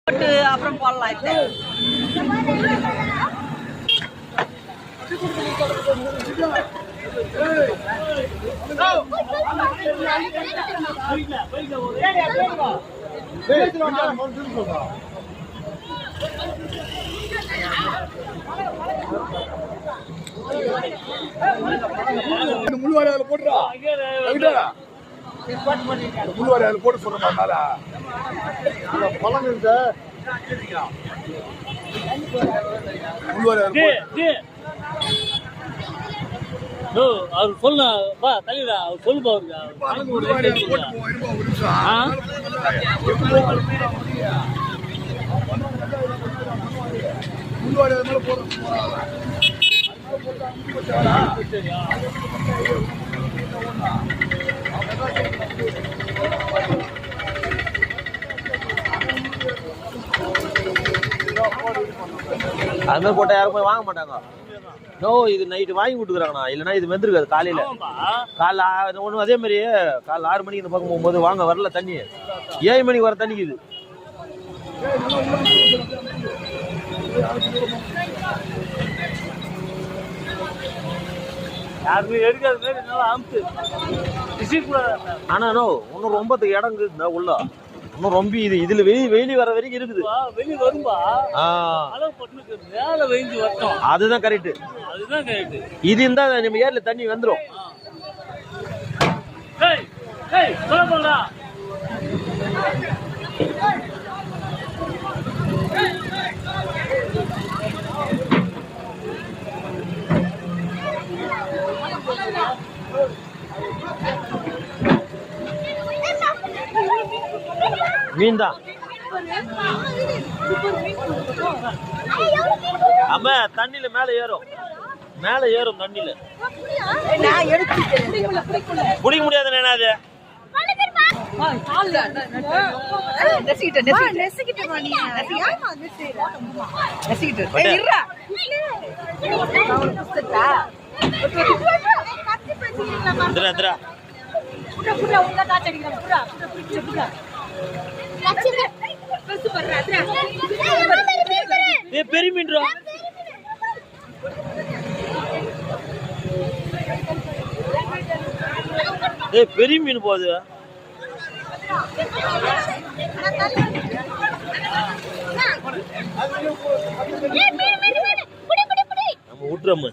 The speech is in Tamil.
போட்டு அப்புறம் போடலாம். முள்ளுவாரி அதில் போட்டுறா முள்ளுவாரி அதில் போட்டு சொல்றேன் பழம் முள்ளுவாரி அவர் சொல்லுப்பா தலைவரா அவர் சொல்லுப்பா முள்ளுவாரி அது மேலே போடுறோம். அது மாதிரி போட்டா யாரும் போய் வாங்க மாட்டாங்க. நோ, இது நைட்டு வாங்கி கொடுக்குறாங்கண்ணா, இல்லைன்னா இது வந்துருக்காது. காலைல ஒன்றும் அதே மாதிரி காலைல 6 மணிக்கு இந்த பக்கம் போகும்போது வாங்க வரல தண்ணி, 7 மணிக்கு வர தண்ணிக்கு இது. ஆனா நோ இன்னும் ரொம்ப இடம் இருக்குதா உள்ள, இன்னும் ரொம்ப இது இதுல வெயிலி வர வரைக்கும் இருக்குது. வெளியே வரும்பா மேல வெயிஞ்சு வரட்டும். அதுதான் கரெக்ட். இது இருந்தா நம்ம ஏர்ல தண்ணி வந்துடும். மீன் தான் ஆமா, தண்ணியில மேல ஏறும் தண்ணியில குடிக்க முடியாது. என்னது பெரிய மீன் பெரிய மீன் போகுது. நம்ம விட்டுறோம்.